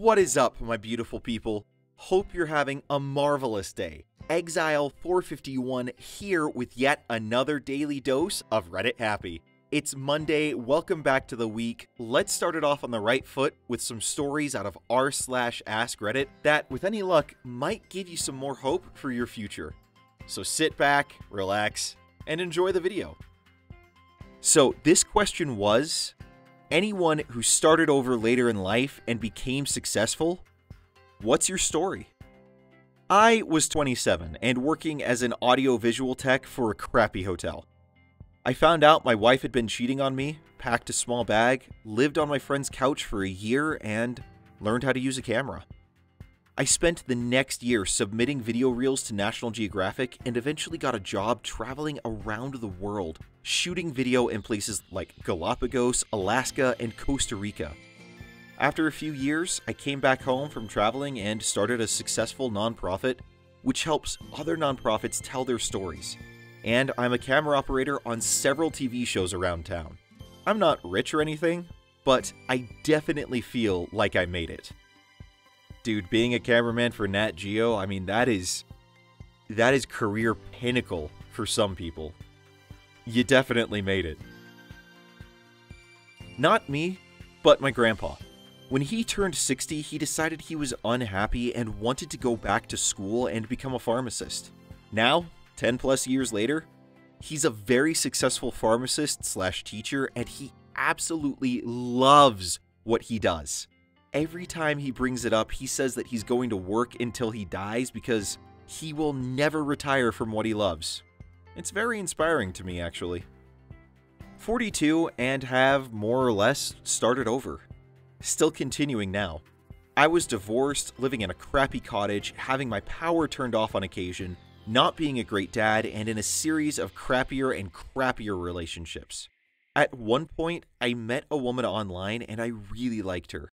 What is up, my beautiful people? Hope you're having a marvelous day. Exile451 here with yet another daily dose of Reddit Happy. It's Monday, welcome back to the week. Let's start it off on the right foot with some stories out of r/AskReddit that, with any luck, might give you some more hope for your future. So sit back, relax, and enjoy the video. So this question was, anyone who started over later in life and became successful, what's your story? I was 27 and working as an audio-visual tech for a crappy hotel. I found out my wife had been cheating on me, packed a small bag, lived on my friend's couch for a year, and learned how to use a camera. I spent the next year submitting video reels to National Geographic and eventually got a job traveling around the world, shooting video in places like Galapagos, Alaska, and Costa Rica. After a few years, I came back home from traveling and started a successful nonprofit, which helps other nonprofits tell their stories. And I'm a camera operator on several TV shows around town. I'm not rich or anything, but I definitely feel like I made it. Dude, being a cameraman for Nat Geo, I mean, that is career pinnacle for some people. You definitely made it. Not me, but my grandpa. When he turned 60, he decided he was unhappy and wanted to go back to school and become a pharmacist. Now, 10 plus years later, he's a very successful pharmacist/teacher, and he absolutely loves what he does. Every time he brings it up, he says that he's going to work until he dies because he will never retire from what he loves. It's very inspiring to me, actually. 42 and have more or less started over. Still continuing now. I was divorced, living in a crappy cottage, having my power turned off on occasion, not being a great dad, and in a series of crappier and crappier relationships. At one point, I met a woman online and I really liked her.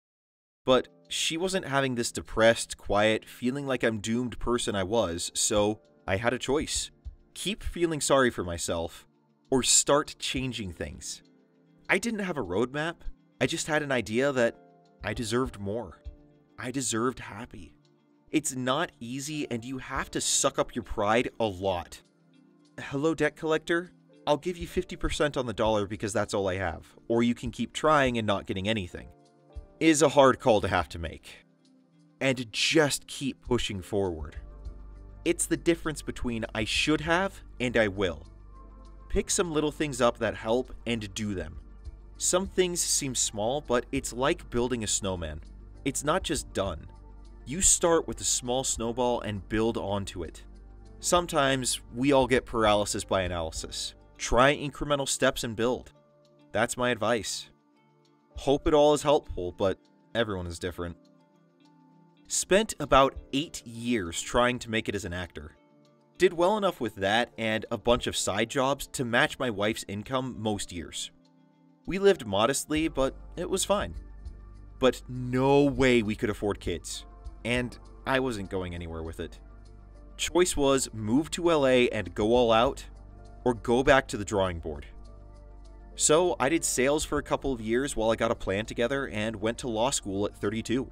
But she wasn't having this depressed, quiet, feeling like I'm doomed person I was, so I had a choice. Keep feeling sorry for myself, or start changing things. I didn't have a roadmap, I just had an idea that I deserved more. I deserved happy. It's not easy and you have to suck up your pride a lot. Hello, debt collector? I'll give you 50% on the dollar because that's all I have, or you can keep trying and not getting anything. Is a hard call to have to make. And just keep pushing forward. It's the difference between I should have and I will. Pick some little things up that help and do them. Some things seem small, but it's like building a snowman. It's not just done. You start with a small snowball and build onto it. Sometimes we all get paralysis by analysis. Try incremental steps and build. That's my advice. Hope it all is helpful, but everyone is different. Spent about 8 years trying to make it as an actor. Did well enough with that and a bunch of side jobs to match my wife's income most years. We lived modestly, but it was fine. But no way we could afford kids. And I wasn't going anywhere with it. Choice was move to LA and go all out, or go back to the drawing board. So I did sales for a couple of years while I got a plan together and went to law school at 32.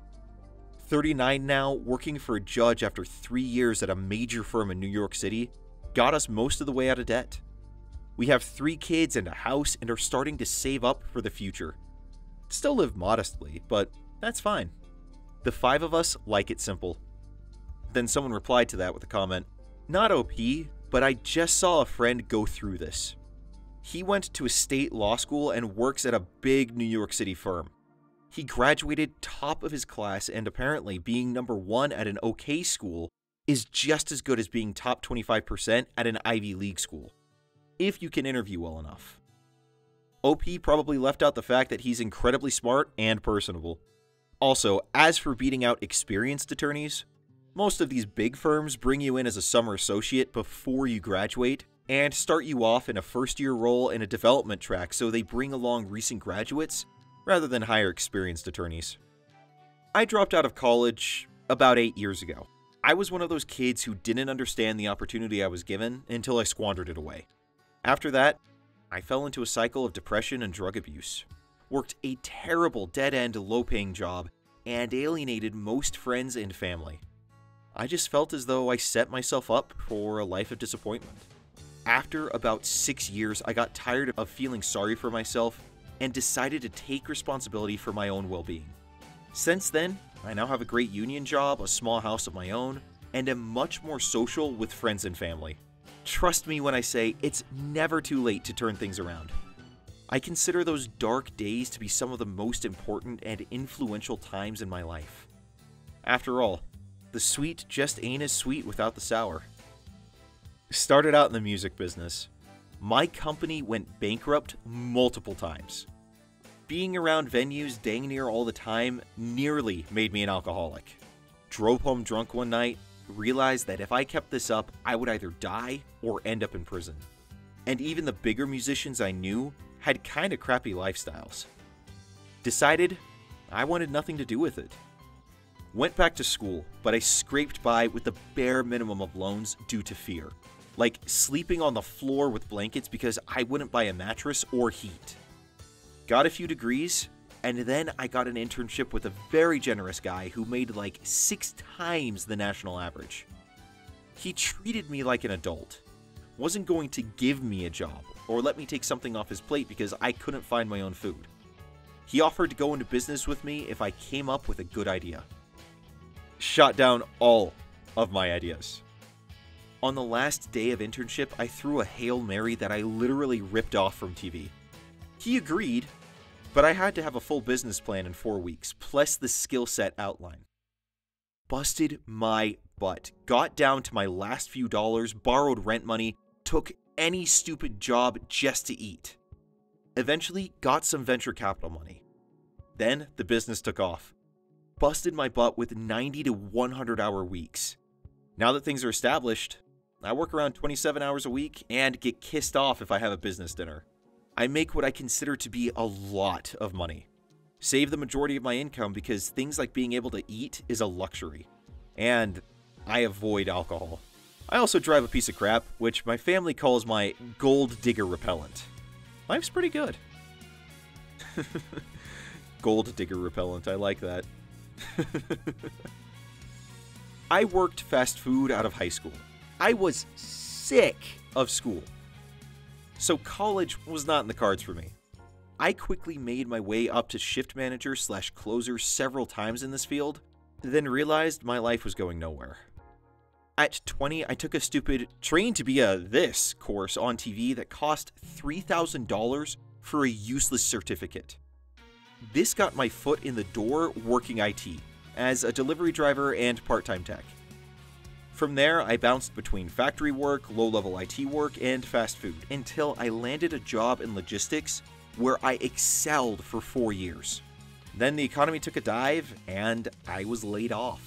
39 now, working for a judge after 3 years at a major firm in New York City, got us most of the way out of debt. We have 3 kids and a house and are starting to save up for the future. Still live modestly, but that's fine. The 5 of us like it simple. Then someone replied to that with a comment, not OP, but I just saw a friend go through this. He went to a state law school and works at a big New York City firm. He graduated top of his class, and apparently being number 1 at an okay school is just as good as being top 25% at an Ivy League school, if you can interview well enough. OP probably left out the fact that he's incredibly smart and personable. Also, as for beating out experienced attorneys, most of these big firms bring you in as a summer associate before you graduate, and start you off in a first-year role in a development track so they bring along recent graduates rather than hire experienced attorneys. I dropped out of college about 8 years ago. I was one of those kids who didn't understand the opportunity I was given until I squandered it away. After that, I fell into a cycle of depression and drug abuse, worked a terrible dead-end low-paying job, and alienated most friends and family. I just felt as though I set myself up for a life of disappointment. After about 6 years, I got tired of feeling sorry for myself and decided to take responsibility for my own well-being. Since then, I now have a great union job, a small house of my own, and am much more social with friends and family. Trust me when I say it's never too late to turn things around. I consider those dark days to be some of the most important and influential times in my life. After all, the sweet just ain't as sweet without the sour. Started out in the music business. My company went bankrupt multiple times. Being around venues dang near all the time nearly made me an alcoholic. Drove home drunk one night, realized that if I kept this up, I would either die or end up in prison. And even the bigger musicians I knew had kinda crappy lifestyles. Decided I wanted nothing to do with it. Went back to school, but I scraped by with the bare minimum of loans due to fear. Like sleeping on the floor with blankets because I wouldn't buy a mattress or heat. Got a few degrees, and then I got an internship with a very generous guy who made like 6 times the national average. He treated me like an adult. Wasn't going to give me a job or let me take something off his plate because I couldn't find my own food. He offered to go into business with me if I came up with a good idea. Shot down all of my ideas. On the last day of internship, I threw a Hail Mary that I literally ripped off from TV. He agreed, but I had to have a full business plan in 4 weeks, plus the skill set outline. Busted my butt, got down to my last few dollars, borrowed rent money, took any stupid job just to eat. Eventually got some venture capital money. Then the business took off. Busted my butt with 90 to 100 hour weeks. Now that things are established, I work around 27 hours a week and get kissed off if I have a business dinner. I make what I consider to be a lot of money. Save the majority of my income because things like being able to eat is a luxury. And I avoid alcohol. I also drive a piece of crap, which my family calls my gold digger repellent. Life's pretty good. Gold digger repellent, I like that. I worked fast food out of high school. I was sick of school. So college was not in the cards for me. I quickly made my way up to shift manager / closer several times in this field, then realized my life was going nowhere. At 20, I took a stupid train to be a this course on TV that cost $3,000 for a useless certificate. This got my foot in the door working IT, as a delivery driver and part-time tech. From there, I bounced between factory work, low-level IT work, and fast food, until I landed a job in logistics where I excelled for 4 years. Then the economy took a dive, and I was laid off.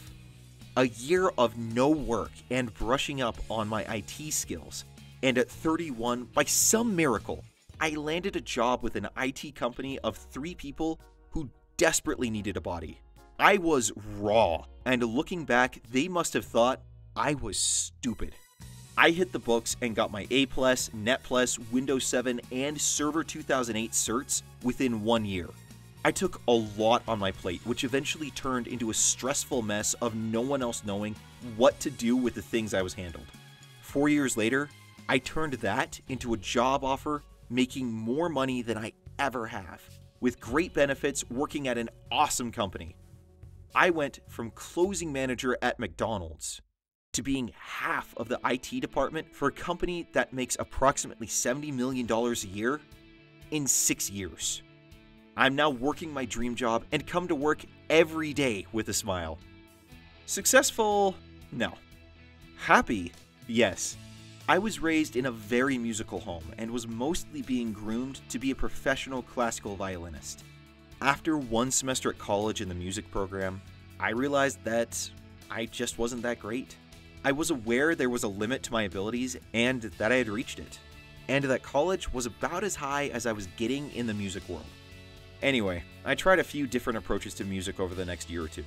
A year of no work and brushing up on my IT skills, and at 31, by some miracle, I landed a job with an IT company of 3 people who desperately needed a body. I was raw, and looking back, they must have thought I was stupid. I hit the books and got my A+, Net+, Windows 7, and Server 2008 certs within 1 year. I took a lot on my plate, which eventually turned into a stressful mess of no one else knowing what to do with the things I was handled. 4 years later, I turned that into a job offer, making more money than I ever have, with great benefits, working at an awesome company. I went from closing manager at McDonald's to being half of the IT department for a company that makes approximately $70 million a year in 6 years. I'm now working my dream job and come to work every day with a smile. Successful? No. Happy? Yes. I was raised in a very musical home and was mostly being groomed to be a professional classical violinist. After 1 semester at college in the music program, I realized that I just wasn't that great. I was aware there was a limit to my abilities and that I had reached it, and that college was about as high as I was getting in the music world. Anyway, I tried a few different approaches to music over the next year or two.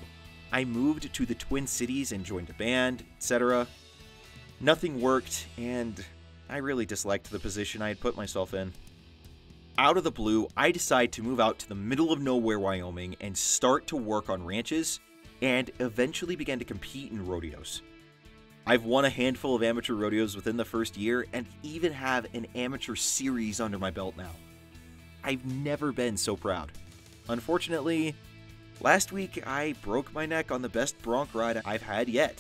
I moved to the Twin Cities and joined a band, etc. Nothing worked, and I really disliked the position I had put myself in. Out of the blue, I decide to move out to the middle of nowhere, Wyoming, and start to work on ranches, and eventually began to compete in rodeos. I've won a handful of amateur rodeos within the first year, and even have an amateur series under my belt now. I've never been so proud. Unfortunately, last week I broke my neck on the best bronc ride I've had yet,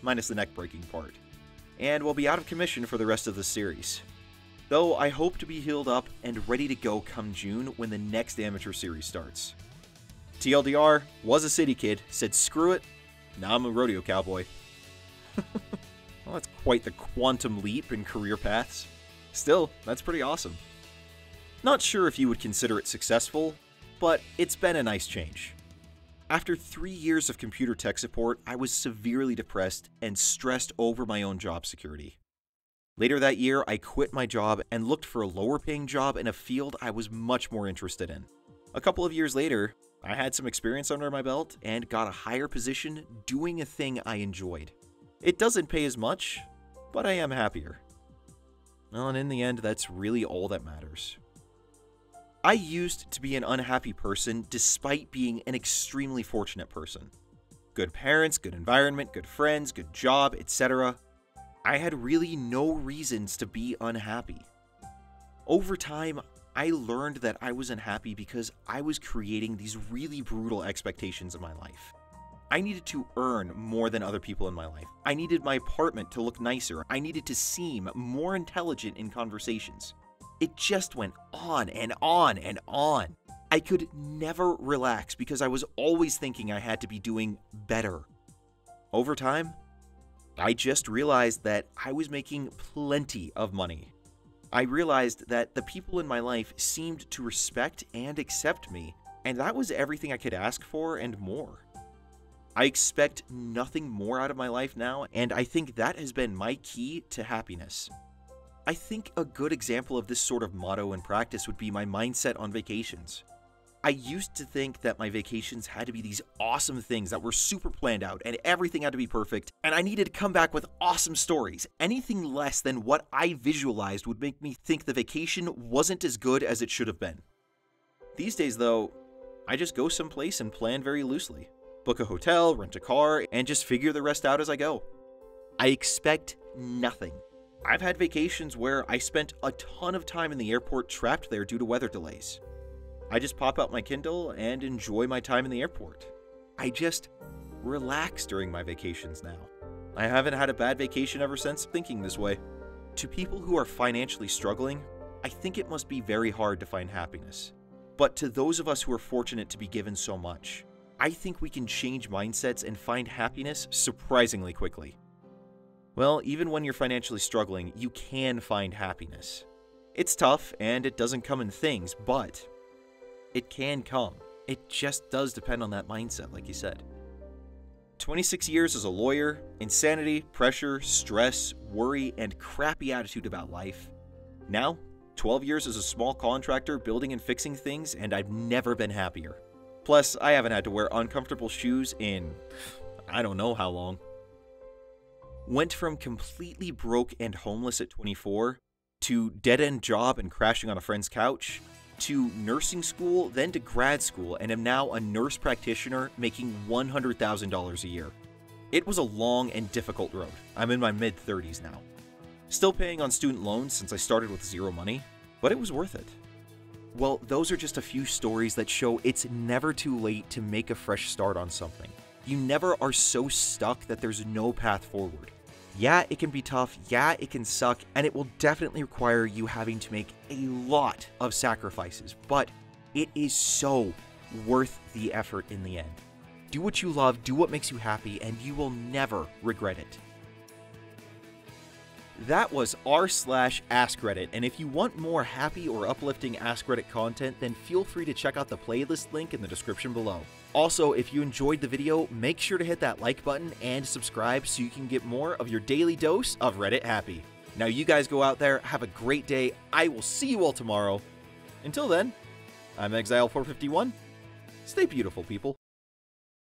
minus the neck breaking part, and will be out of commission for the rest of the series. Though I hope to be healed up and ready to go come June when the next amateur series starts. TLDR, was a city kid, said screw it, now I'm a rodeo cowboy. Well, that's quite the quantum leap in career paths. Still, that's pretty awesome. Not sure if you would consider it successful, but it's been a nice change. After 3 years of computer tech support, I was severely depressed and stressed over my own job security. Later that year, I quit my job and looked for a lower paying job in a field I was much more interested in. A couple of years later, I had some experience under my belt and got a higher position doing a thing I enjoyed. It doesn't pay as much, but I am happier. Well, and in the end, that's really all that matters. I used to be an unhappy person despite being an extremely fortunate person. Good parents, good environment, good friends, good job, etc. I had really no reasons to be unhappy. Over time, I learned that I was unhappy because I was creating these really brutal expectations in my life. I needed to earn more than other people in my life. I needed my apartment to look nicer. I needed to seem more intelligent in conversations. It just went on and on and on. I could never relax because I was always thinking I had to be doing better. Over time, I just realized that I was making plenty of money. I realized that the people in my life seemed to respect and accept me, and that was everything I could ask for and more. I expect nothing more out of my life now, and I think that has been my key to happiness. I think a good example of this sort of motto and practice would be my mindset on vacations. I used to think that my vacations had to be these awesome things that were super planned out and everything had to be perfect, and I needed to come back with awesome stories. Anything less than what I visualized would make me think the vacation wasn't as good as it should have been. These days, though, I just go someplace and plan very loosely. Book a hotel, rent a car, and just figure the rest out as I go. I expect nothing. I've had vacations where I spent a ton of time in the airport trapped there due to weather delays. I just pop out my Kindle and enjoy my time in the airport. I just relax during my vacations now. I haven't had a bad vacation ever since thinking this way. To people who are financially struggling, I think it must be very hard to find happiness. But to those of us who are fortunate to be given so much, I think we can change mindsets and find happiness surprisingly quickly. Well, even when you're financially struggling, you can find happiness. It's tough and it doesn't come in things, but it can come. It just does depend on that mindset, like you said. 26 years as a lawyer, insanity, pressure, stress, worry, and crappy attitude about life. Now, 12 years as a small contractor building and fixing things, and I've never been happier. Plus, I haven't had to wear uncomfortable shoes in I don't know how long. Went from completely broke and homeless at 24, to dead-end job and crashing on a friend's couch, to nursing school, then to grad school, and am now a nurse practitioner making $100,000 a year. It was a long and difficult road. I'm in my mid-30s now. Still paying on student loans since I started with zero money, but it was worth it. Well, those are just a few stories that show it's never too late to make a fresh start on something. You never are so stuck that there's no path forward. Yeah, it can be tough, yeah, it can suck, and it will definitely require you having to make a lot of sacrifices, but it is so worth the effort in the end. Do what you love, do what makes you happy, and you will never regret it. That was r/AskReddit, and if you want more happy or uplifting AskReddit content, then feel free to check out the playlist link in the description below. Also, if you enjoyed the video, make sure to hit that like button and subscribe so you can get more of your daily dose of Reddit happy. Now you guys go out there, have a great day, I will see you all tomorrow. Until then, I'm Exile451. Stay beautiful, people.